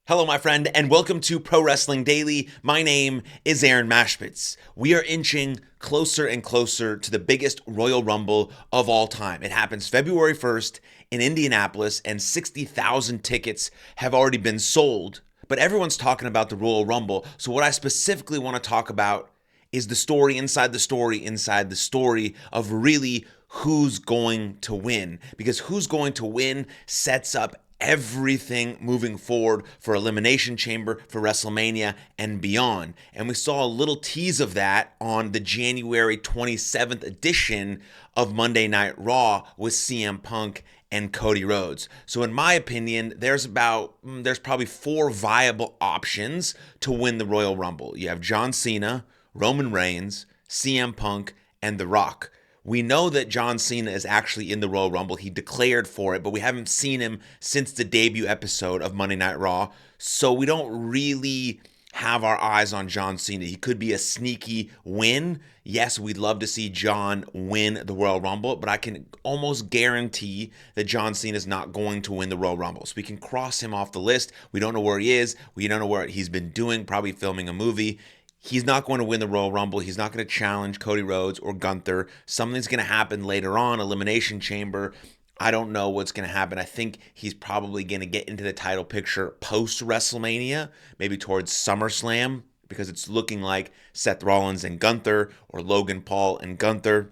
Hello, my friend, and welcome to Pro Wrestling Daily. My name is Aaron Machbitz. We are inching closer and closer to the biggest Royal Rumble of all time. It happens February 1st in Indianapolis, and 60,000 tickets have already been sold. But everyone's talking about the Royal Rumble, so what I specifically want to talk about is the story inside the story inside the story of really who's going to win. Because who's going to win sets up everything moving forward for Elimination Chamber, for WrestleMania, and beyond. And we saw a little tease of that on the January 27th edition of Monday Night Raw with CM Punk and Cody Rhodes. So in my opinion, there's probably four viable options to win the Royal Rumble. You have John Cena, Roman Reigns, CM Punk, and The Rock. We know that John Cena is actually in the Royal Rumble. He declared for it, but we haven't seen him since the debut episode of Monday Night Raw. So we don't really have our eyes on John Cena. He could be a sneaky win. Yes, we'd love to see John win the Royal Rumble, but I can almost guarantee that John Cena is not going to win the Royal Rumble. So we can cross him off the list. We don't know where he is. We don't know what he's been doing, probably filming a movie. He's not going to win the Royal Rumble. He's not going to challenge Cody Rhodes or Gunther. Something's going to happen later on, Elimination Chamber. I don't know what's going to happen. I think he's probably going to get into the title picture post-WrestleMania, maybe towards SummerSlam, because it's looking like Seth Rollins and Gunther or Logan Paul and Gunther,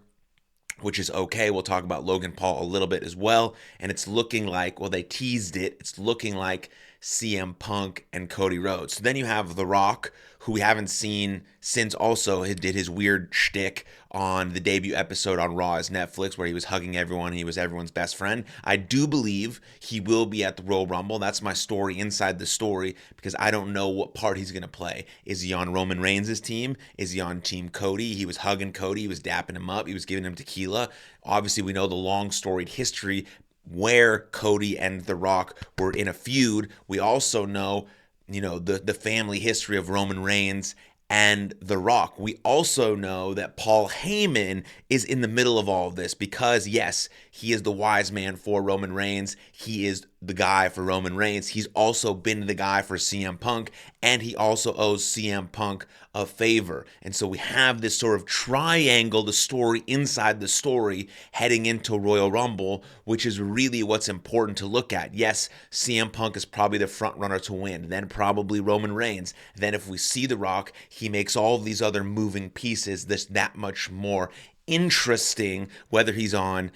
which is okay. We'll talk about Logan Paul a little bit as well. And it's looking like, well, they teased it. It's looking like CM Punk and Cody Rhodes. So then you have The Rock, who we haven't seen since also he did his weird shtick on the debut episode on Raw's Netflix where he was hugging everyone. He was everyone's best friend. I do believe he will be at the Royal Rumble. That's my story inside the story because I don't know what part he's going to play. Is he on Roman Reigns' team? Is he on Team Cody? He was hugging Cody. He was dapping him up. He was giving him tequila. Obviously, we know the long storied history where Cody and The Rock were in a feud. We also know the family history of Roman Reigns and The Rock. We also know that Paul Heyman is in the middle of all of this because, yes, he is the wise man for Roman Reigns. He is the guy for Roman Reigns. He's also been the guy for CM Punk, and he also owes CM Punk a favor. And so we have this sort of triangle, the story inside the story, heading into Royal Rumble, which is really what's important to look at. Yes, CM Punk is probably the front runner to win, then probably Roman Reigns. Then if we see The Rock, he makes all of these other moving pieces that much more interesting, whether he's on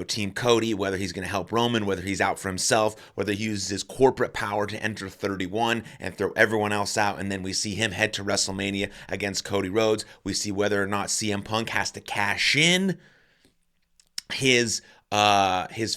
Team Cody, whether he's going to help Roman, whether he's out for himself, whether he uses his corporate power to enter 31 and throw everyone else out, and then we see him head to WrestleMania against Cody Rhodes. We see whether or not CM Punk has to cash in his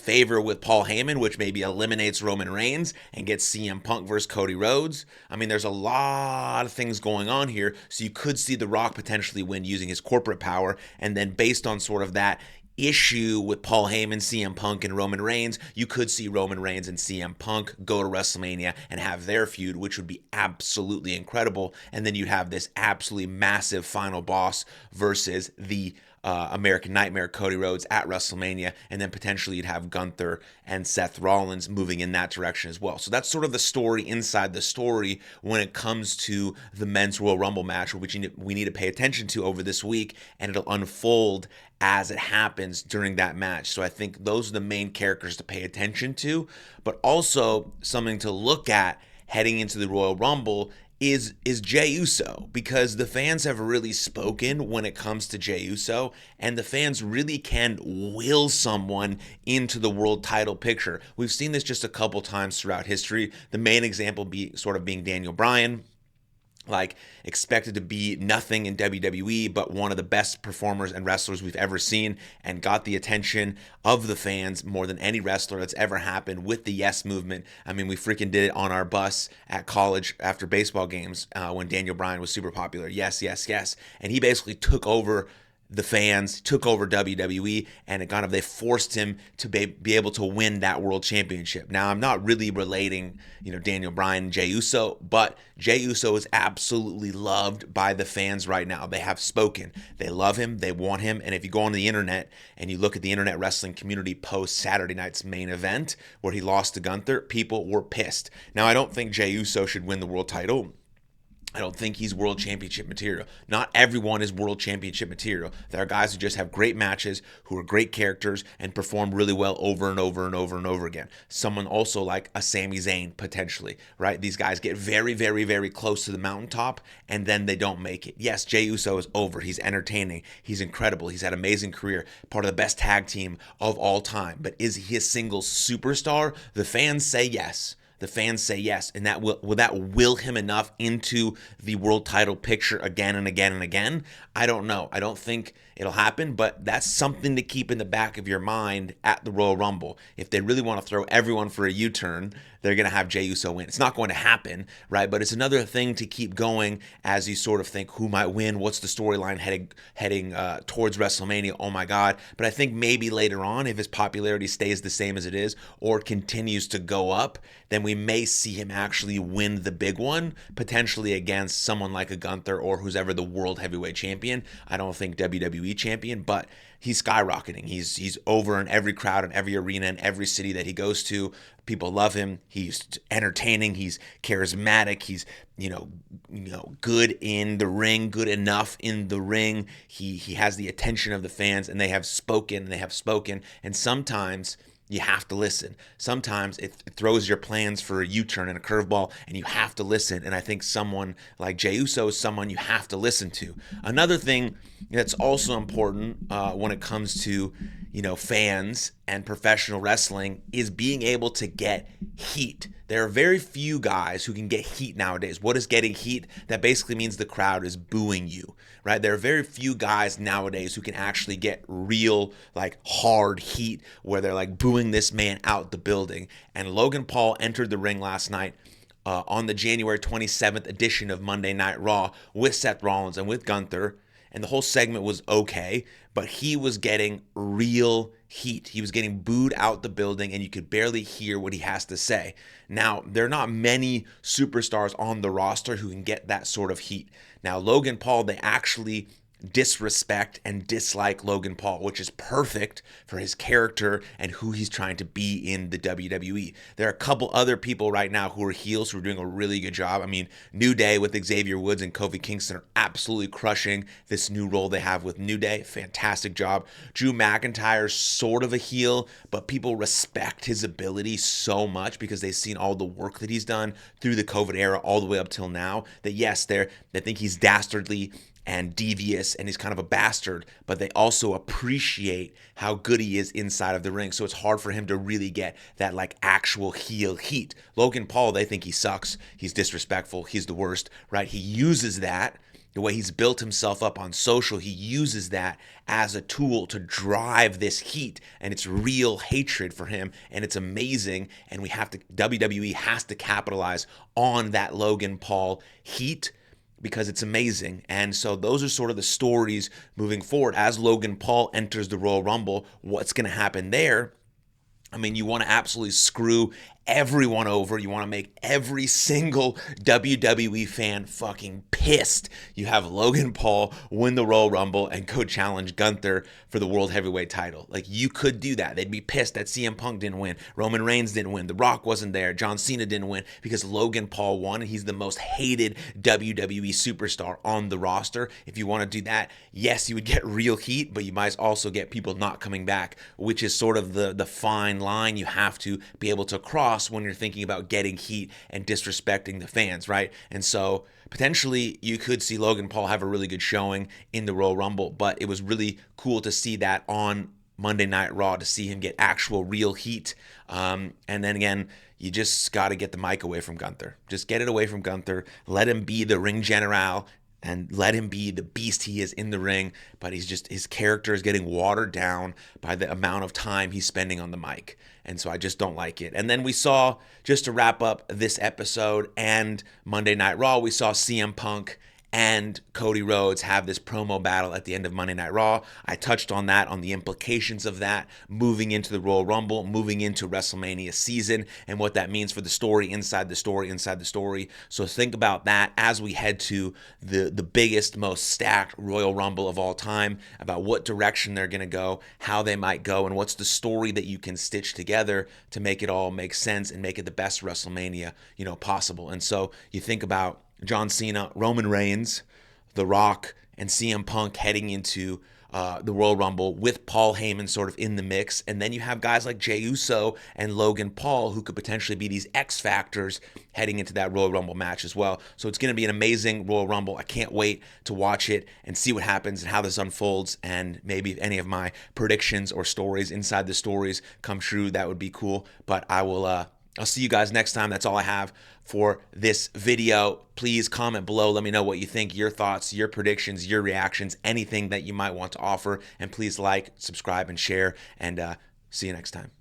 favor with Paul Heyman, which maybe eliminates Roman Reigns and gets CM Punk versus Cody Rhodes. I mean, there's a lot of things going on here, so you could see The Rock potentially win using his corporate power, and then based on sort of that issue with Paul Heyman, CM Punk, and Roman Reigns, you could see Roman Reigns and CM Punk go to WrestleMania and have their feud, which would be absolutely incredible, and then you'd have this absolutely massive final boss versus the American Nightmare, Cody Rhodes, at WrestleMania, and then potentially you'd have Gunther and Seth Rollins moving in that direction as well. So that's sort of the story inside the story when it comes to the Men's Royal Rumble match, which we need to pay attention to over this week, and it'll unfold as it happens during that match. So I think those are the main characters to pay attention to, but also something to look at heading into the Royal Rumble is Jey Uso, because the fans have really spoken when it comes to Jey Uso, and the fans really can will someone into the world title picture. We've seen this just a couple times throughout history. The main example being Daniel Bryan, like expected to be nothing in WWE, but one of the best performers and wrestlers we've ever seen, and got the attention of the fans more than any wrestler that's ever happened with the Yes movement. I mean, we freaking did it on our bus at college after baseball games when Daniel Bryan was super popular. Yes, yes, yes. And he basically took over the fans, took over WWE, and they forced him to be able to win that world championship. Now, I'm not really relating, Daniel Bryan and Jey Uso, but Jey Uso is absolutely loved by the fans right now. They have spoken. They love him. They want him. And if you go on the internet and you look at the internet wrestling community post Saturday night's main event where he lost to Gunther, people were pissed. Now, I don't think Jey Uso should win the world title. I don't think he's world championship material. Not everyone is world championship material. There are guys who just have great matches, who are great characters, and perform really well over and over and over and over again. Someone also like a Sami Zayn, potentially, right? These guys get very, very, very close to the mountaintop, and then they don't make it. Yes, Jey Uso is over. He's entertaining. He's incredible. He's had an amazing career. Part of the best tag team of all time. But is he a single superstar? The fans say yes. The fans say yes, and that will that will him enough into the world title picture again and again and again? I don't know. I don't think it'll happen, but that's something to keep in the back of your mind at the Royal Rumble. If they really want to throw everyone for a U-turn, they're going to have Jey Uso win. It's not going to happen, right? But it's another thing to keep going as you sort of think who might win, what's the storyline heading towards WrestleMania, oh my God. But I think maybe later on, if his popularity stays the same as it is or continues to go up, then we may see him actually win the big one, potentially against someone like a Gunther or who's ever the world heavyweight champion. I don't think WWE champion, but he's skyrocketing. He's over in every crowd, in every arena, in every city that he goes to. People love him. He's entertaining. He's charismatic. He's good in the ring, good enough in the ring. He has the attention of the fans, and they have spoken. And sometimes you have to listen. Sometimes it throws your plans for a U-turn and a curveball, and you have to listen. And I think someone like Jey Uso is someone you have to listen to. Another thing that's also important when it comes to fans and professional wrestling is being able to get heat. There are very few guys who can get heat nowadays. What is getting heat? That basically means the crowd is booing you, right? There are very few guys nowadays who can actually get real, hard heat where they're booing this man out the building. And Logan Paul entered the ring last night on the January 27th edition of Monday Night Raw with Seth Rollins and with Gunther. And the whole segment was okay, but he was getting real heat. He was getting booed out the building, and you could barely hear what he has to say. Now, there are not many superstars on the roster who can get that sort of heat. Now, Logan Paul, they actually disrespect and dislike Logan Paul, which is perfect for his character and who he's trying to be in the WWE. There are a couple other people right now who are heels who are doing a really good job. I mean, New Day with Xavier Woods and Kofi Kingston are absolutely crushing this new role they have with New Day. Fantastic job. Drew McIntyre's sort of a heel, but people respect his ability so much because they've seen all the work that he's done through the COVID era all the way up till now that yes, they think he's dastardly and devious, and he's kind of a bastard, but they also appreciate how good he is inside of the ring. So it's hard for him to really get that actual heel heat. Logan Paul, they think he sucks. He's disrespectful. He's the worst, right? He uses that, the way he's built himself up on social, he uses that as a tool to drive this heat, and it's real hatred for him, and it's amazing, and WWE has to capitalize on that Logan Paul heat because it's amazing. And so those are sort of the stories moving forward. As Logan Paul enters the Royal Rumble, what's going to happen there? I mean, you want to absolutely screw everyone over. You want to make every single WWE fan fucking pissed. You have Logan Paul win the Royal Rumble and go challenge Gunther for the World Heavyweight title. You could do that. They'd be pissed that CM Punk didn't win. Roman Reigns didn't win. The Rock wasn't there. John Cena didn't win because Logan Paul won, and he's the most hated WWE superstar on the roster. If you want to do that, yes, you would get real heat, but you might also get people not coming back, which is sort of the fine line you have to be able to cross when you're thinking about getting heat and disrespecting the fans, right? And so potentially you could see Logan Paul have a really good showing in the Royal Rumble, but it was really cool to see that on Monday Night Raw, to see him get actual real heat. And then again, you just got to get the mic away from Gunther. Just get it away from Gunther. Let him be the ring general and let him be the beast he is in the ring, but his character is getting watered down by the amount of time he's spending on the mic. And so I just don't like it. And then we saw, just to wrap up this episode and Monday Night Raw, we saw CM Punk and Cody Rhodes have this promo battle at the end of Monday Night Raw. I touched on that, on the implications of that, moving into the Royal Rumble, moving into WrestleMania season, and what that means for the story, inside the story, inside the story. So think about that as we head to the biggest, most stacked Royal Rumble of all time, about what direction they're going to go, how they might go, and what's the story that you can stitch together to make it all make sense and make it the best WrestleMania, possible. And so you think about John Cena, Roman Reigns, The Rock, and CM Punk heading into the Royal Rumble with Paul Heyman sort of in the mix. And then you have guys like Jey Uso and Logan Paul who could potentially be these X factors heading into that Royal Rumble match as well. So it's going to be an amazing Royal Rumble. I can't wait to watch it and see what happens and how this unfolds. And maybe if any of my predictions or stories inside the stories come true, that would be cool. But I'll see you guys next time. That's all I have for this video. Please comment below. Let me know what you think, your thoughts, your predictions, your reactions, anything that you might want to offer. And please like, subscribe, and share. And see you next time.